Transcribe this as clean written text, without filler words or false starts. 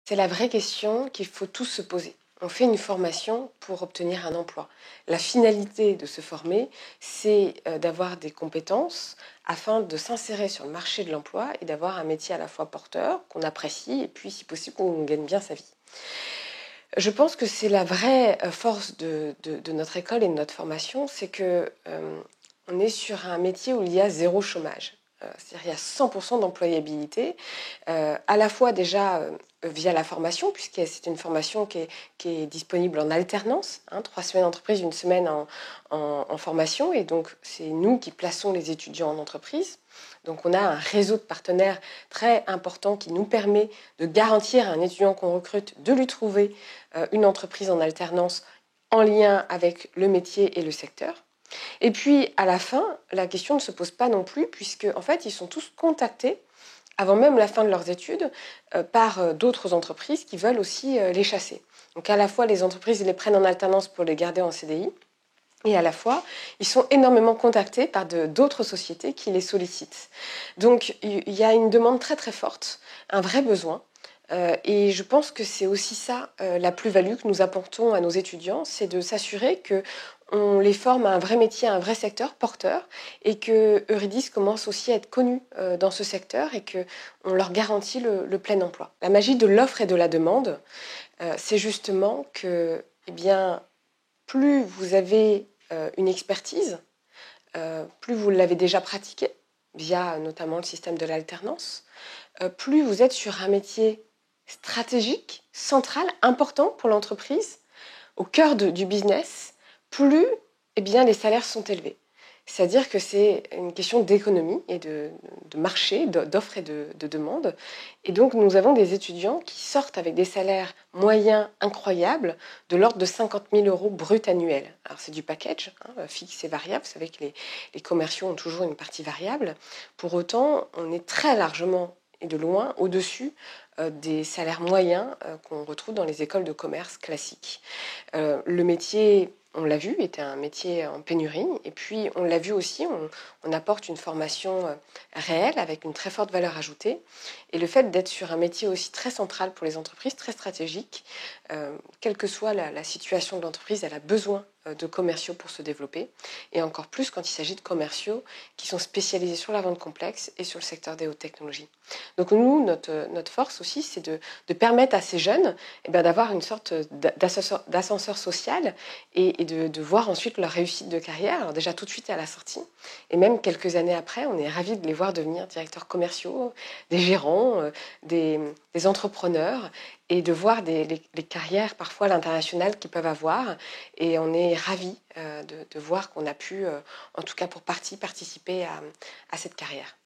C'est la vraie question qu'il faut tous se poser. On fait une formation pour obtenir un emploi. La finalité de se former, c'est d'avoir des compétences afin de s'insérer sur le marché de l'emploi et d'avoir un métier à la fois porteur, qu'on apprécie, et puis si possible qu'on gagne bien sa vie. Je pense que c'est la vraie force de notre école et de notre formation, c'est que on est sur un métier où il y a zéro chômage. C'est-à-dire qu'il y a 100% d'employabilité, à la fois déjà via la formation, puisque c'est une formation qui est disponible en alternance, 3 semaines entreprise, une semaine en formation, et donc c'est nous qui plaçons les étudiants en entreprise. Donc on a un réseau de partenaires très important qui nous permet de garantir à un étudiant qu'on recrute de lui trouver une entreprise en alternance en lien avec le métier et le secteur. Et puis, à la fin, la question ne se pose pas non plus, puisque en fait, ils sont tous contactés, avant même la fin de leurs études, par d'autres entreprises qui veulent aussi les chasser. Donc, à la fois, les entreprises les prennent en alternance pour les garder en CDI, et à la fois, ils sont énormément contactés par d'autres sociétés qui les sollicitent. Donc, il y a une demande très très forte, un vrai besoin. Et je pense que c'est aussi ça la plus-value que nous apportons à nos étudiants, c'est de s'assurer qu'on les forme à un vrai métier, à un vrai secteur porteur, et que Eurydice commence aussi à être connu dans ce secteur et qu'on leur garantit le plein emploi. La magie de l'offre et de la demande, c'est justement que, eh bien, plus vous avez une expertise, plus vous l'avez déjà pratiquée, via notamment le système de l'alternance, plus vous êtes sur un métier stratégique, central, important pour l'entreprise, au cœur du business, plus eh bien, les salaires sont élevés. C'est-à-dire que c'est une question d'économie et de marché, d'offres et de demande. Et donc, nous avons des étudiants qui sortent avec des salaires moyens incroyables, de l'ordre de 50 000 euros brut annuels. Alors, c'est du package, fixe et variable. Vous savez que les commerciaux ont toujours une partie variable. Pour autant, on est très largement et de loin au-dessus des salaires moyens qu'on retrouve dans les écoles de commerce classiques. Le métier, on l'a vu, était un métier en pénurie. Et puis, on l'a vu aussi, on apporte une formation réelle avec une très forte valeur ajoutée. Et le fait d'être sur un métier aussi très central pour les entreprises, très stratégique, quelle que soit la situation de l'entreprise, elle a besoin de commerciaux pour se développer. Et encore plus quand il s'agit de commerciaux qui sont spécialisés sur la vente complexe et sur le secteur des hautes technologies. Donc nous, notre force aussi, c'est de permettre à ces jeunes d'avoir une sorte d'ascenseur social et de voir ensuite leur réussite de carrière. Alors déjà tout de suite à la sortie, et même quelques années après, on est ravis de les voir devenir directeurs commerciaux, des gérants, des entrepreneurs, et de voir les carrières parfois à l'international qu'ils peuvent avoir. Et on est ravis de voir qu'on a pu, en tout cas pour partie, participer à cette carrière.